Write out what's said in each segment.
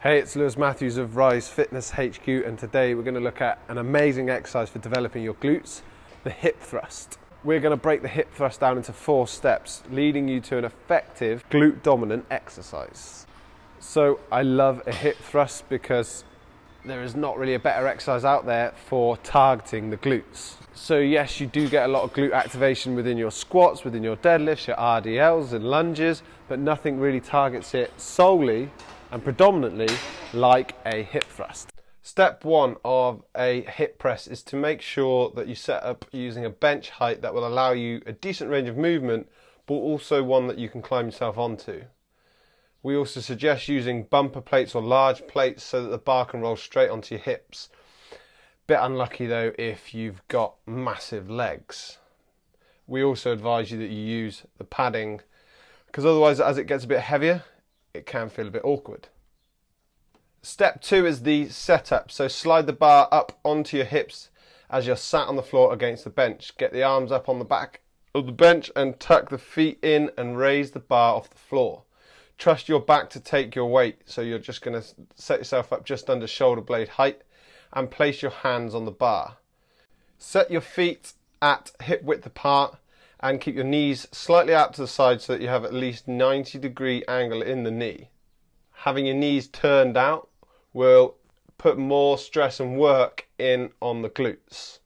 Hey, it's Lewis Matthews of Rise Fitness HQ, and today we're going to look at an amazing exercise for developing your glutes, the hip thrust. We're going to break the hip thrust down into 4 steps, leading you to an effective glute dominant exercise. So I love a hip thrust because there is not really a better exercise out there for targeting the glutes. So yes, you do get a lot of glute activation within your squats, within your deadlifts, your RDLs and lunges, but nothing really targets it solely and predominantly like a hip thrust. Step 1 of a hip press is to make sure that you set up using a bench height that will allow you a decent range of movement, but also one that you can climb yourself onto. We also suggest using bumper plates or large plates so that the bar can roll straight onto your hips. Bit unlucky though if you've got massive legs. We also advise you that you use the padding, because otherwise as it gets a bit heavier, it can feel a bit awkward. Step 2 is the setup. So slide the bar up onto your hips as you're sat on the floor against the bench. Get the arms up on the back of the bench and tuck the feet in and raise the bar off the floor. Trust your back to take your weight, so you're just going to set yourself up just under shoulder blade height and place your hands on the bar. Set your feet at hip width apart and keep your knees slightly out to the side so that you have at least 90-degree angle in the knee. Having your knees turned out will put more stress and work in on the glutes.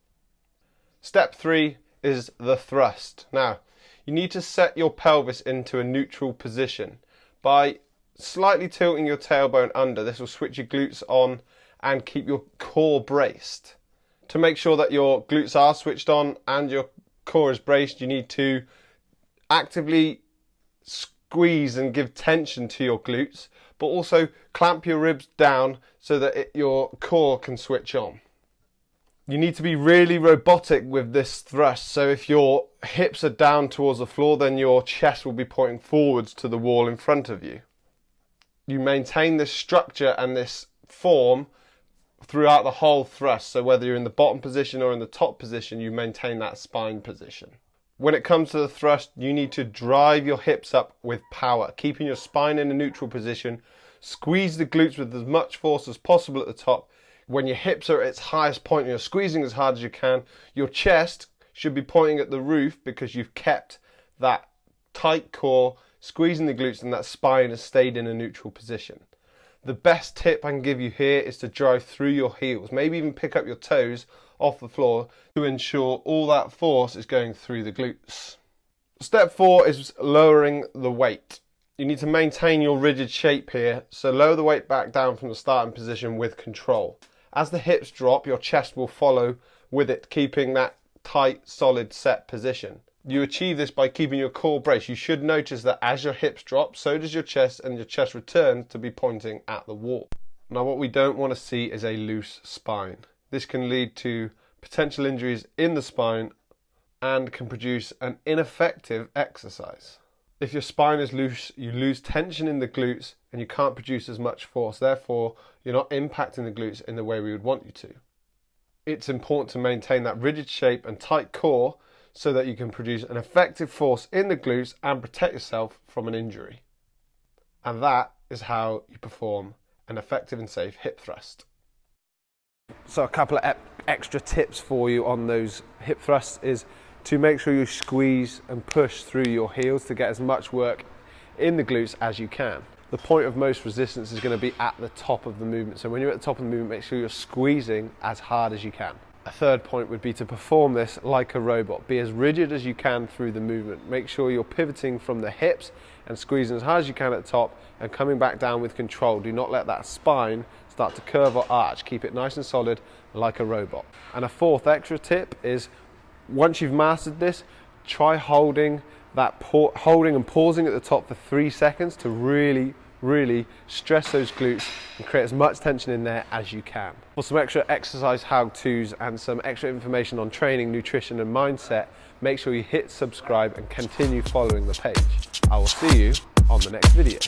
Step 3 is the thrust. Now, you need to set your pelvis into a neutral position. By slightly tilting your tailbone under, this will switch your glutes on and keep your core braced. To make sure that your glutes are switched on and your core is braced, you need to actively squeeze and give tension to your glutes, but also clamp your ribs down so that your core can switch on. You need to be really robotic with this thrust, so if your hips are down towards the floor, then your chest will be pointing forwards to the wall in front of you. You maintain this structure and this form throughout the whole thrust, so whether you're in the bottom position or in the top position, you maintain that spine position. When it comes to the thrust, you need to drive your hips up with power, keeping your spine in a neutral position. Squeeze the glutes with as much force as possible at the top. When your hips are at its highest point and you're squeezing as hard as you can, your chest should be pointing at the roof because you've kept that tight core, squeezing the glutes, and that spine has stayed in a neutral position. The best tip I can give you here is to drive through your heels, maybe even pick up your toes off the floor to ensure all that force is going through the glutes. Step 4 is lowering the weight. You need to maintain your rigid shape here, so lower the weight back down from the starting position with control. As the hips drop, your chest will follow with it, keeping that tight, solid, set position. You achieve this by keeping your core braced. You should notice that as your hips drop, so does your chest, and your chest returns to be pointing at the wall. Now, what we don't want to see is a loose spine. This can lead to potential injuries in the spine and can produce an ineffective exercise. If your spine is loose, you lose tension in the glutes and you can't produce as much force. Therefore, you're not impacting the glutes in the way we would want you to. It's important to maintain that rigid shape and tight core so that you can produce an effective force in the glutes and protect yourself from an injury. And that is how you perform an effective and safe hip thrust. So a couple of extra tips for you on those hip thrusts is to make sure you squeeze and push through your heels to get as much work in the glutes as you can. The point of most resistance is going to be at the top of the movement. So when you're at the top of the movement, make sure you're squeezing as hard as you can. A third point would be to perform this like a robot. Be as rigid as you can through the movement. Make sure you're pivoting from the hips and squeezing as hard as you can at the top and coming back down with control. Do not let that spine start to curve or arch. Keep it nice and solid like a robot. And a fourth extra tip is, once you've mastered this, try holding and pausing at the top for 3 seconds to really stress those glutes and create as much tension in there as you can. For some extra exercise how-tos and some extra information on training, nutrition and mindset, make sure you hit subscribe and continue following the page. I will see you on the next video.